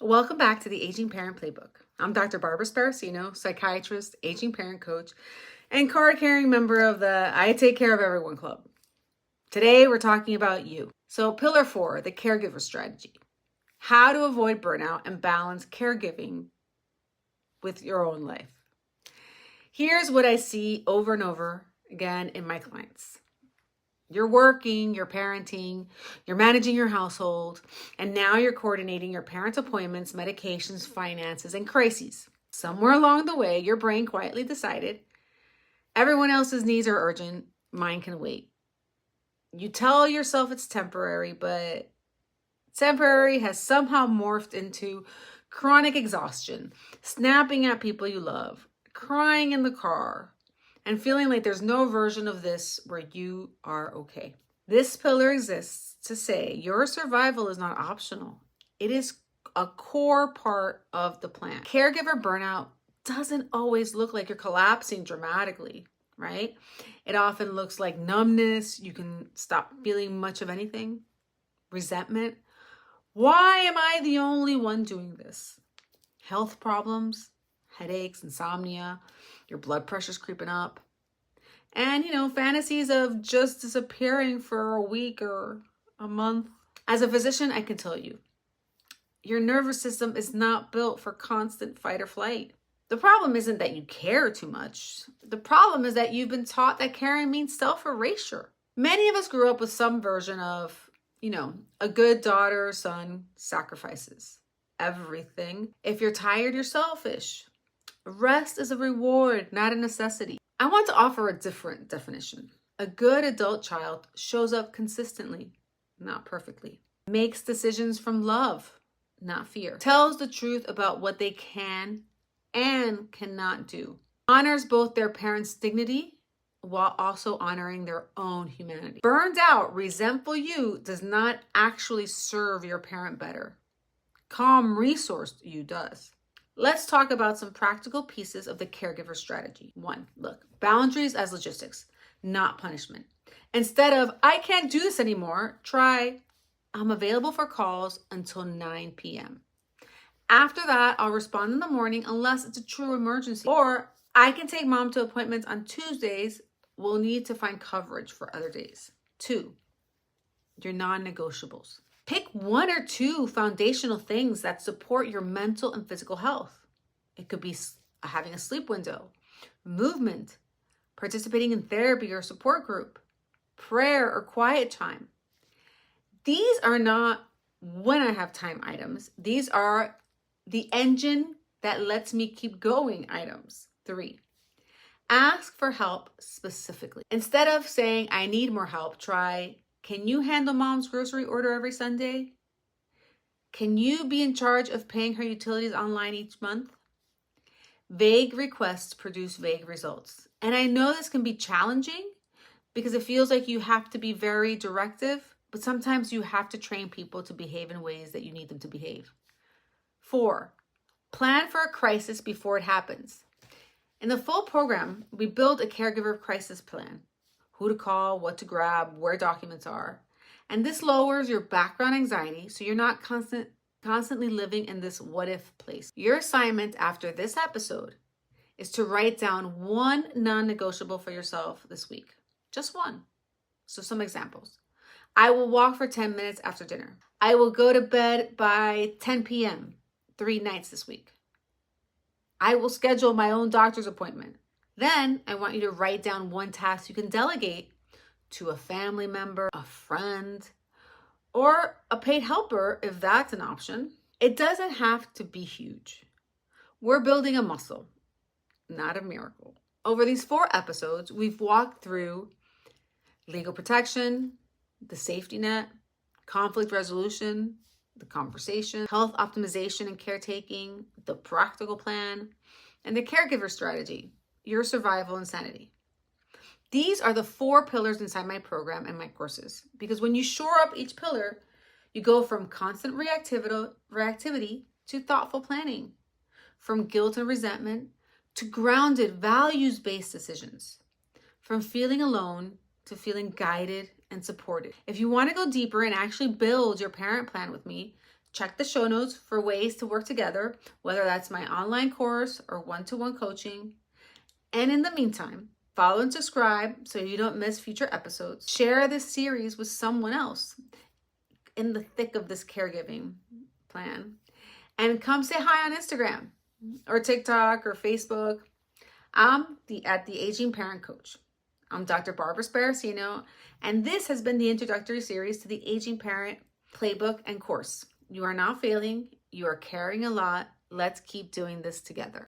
Welcome back to the Aging Parent Playbook. I'm Dr. Barbara Sparacino, psychiatrist, aging parent coach, and card-carrying member of the I Take Care of Everyone Club. Today, we're talking about you. So, Pillar 4, the Caregiver Strategy. How to avoid burnout and balance caregiving with your own life. Here's what I see over and over again in my clients. You're working, you're parenting, you're managing your household, and now you're coordinating your parents' appointments, medications, finances, and crises. Somewhere along the way, your brain quietly decided everyone else's needs are urgent, mine can wait. You tell yourself it's temporary, but temporary has somehow morphed into chronic exhaustion, snapping at people you love, crying in the car, and feeling like there's no version of this where you are okay. This pillar exists to say your survival is not optional. It is a core part of the plan. Caregiver burnout doesn't always look like you're collapsing dramatically, right? It often looks like numbness. You can stop feeling much of anything. Resentment. Why am I the only one doing this? Health problems, headaches, insomnia, your blood pressure's creeping up. And, fantasies of just disappearing for a week or a month. As a physician, I can tell you, your nervous system is not built for constant fight or flight. The problem isn't that you care too much. The problem is that you've been taught that caring means self-erasure. Many of us grew up with some version of, a good daughter or son sacrifices everything. If you're tired, you're selfish. Rest is a reward, not a necessity. I want to offer a different definition. A good adult child shows up consistently, not perfectly. Makes decisions from love, not fear. Tells the truth about what they can and cannot do. Honors both their parents' dignity while also honoring their own humanity. Burned out, resentful you does not actually serve your parent better. Calm, resourced you does. Let's talk about some practical pieces of the caregiver strategy. 1, look, boundaries as logistics, not punishment. Instead of, I can't do this anymore, try, I'm available for calls until 9 p.m. After that, I'll respond in the morning unless it's a true emergency. Or I can take mom to appointments on Tuesdays. We'll need to find coverage for other days. 2, your non-negotiables. Pick 1 or 2 foundational things that support your mental and physical health. It could be having a sleep window, movement, participating in therapy or support group, prayer or quiet time. These are not when I have time items. These are the engine that lets me keep going items. 3, ask for help specifically. Instead of saying, I need more help, try, can you handle mom's grocery order every Sunday? Can you be in charge of paying her utilities online each month? Vague requests produce vague results. And I know this can be challenging because it feels like you have to be very directive, but sometimes you have to train people to behave in ways that you need them to behave. 4, plan for a crisis before it happens. In the full program, we build a caregiver crisis plan. Who to call, what to grab, where documents are. And this lowers your background anxiety so you're not constantly living in this what if place. Your assignment after this episode is to write down 1 non-negotiable for yourself this week. Just 1. So some examples. I will walk for 10 minutes after dinner. I will go to bed by 10 p.m. 3 nights this week. I will schedule my own doctor's appointment. Then I want you to write down 1 task you can delegate to a family member, a friend, or a paid helper if that's an option. It doesn't have to be huge. We're building a muscle, not a miracle. Over these 4 episodes, we've walked through legal protection, the safety net, conflict resolution, the conversation, health optimization and caretaking, the practical plan, and the caregiver strategy, your survival and sanity. These are the 4 pillars inside my program and my courses, because when you shore up each pillar, you go from constant reactivity to thoughtful planning, from guilt and resentment to grounded, values-based decisions, from feeling alone to feeling guided and supported. If you want to go deeper and actually build your parent plan with me, Check the show notes for ways to work together, whether that's my online course or one-to-one coaching. And in the meantime, follow and subscribe so you don't miss future episodes. Share this series with someone else in the thick of this caregiving plan. And come say hi on Instagram or TikTok or Facebook. I'm at the Aging Parent Coach. I'm Dr. Barbara Sparacino, and this has been the introductory series to the Aging Parent Playbook and course. You are not failing. You are caring a lot. Let's keep doing this together.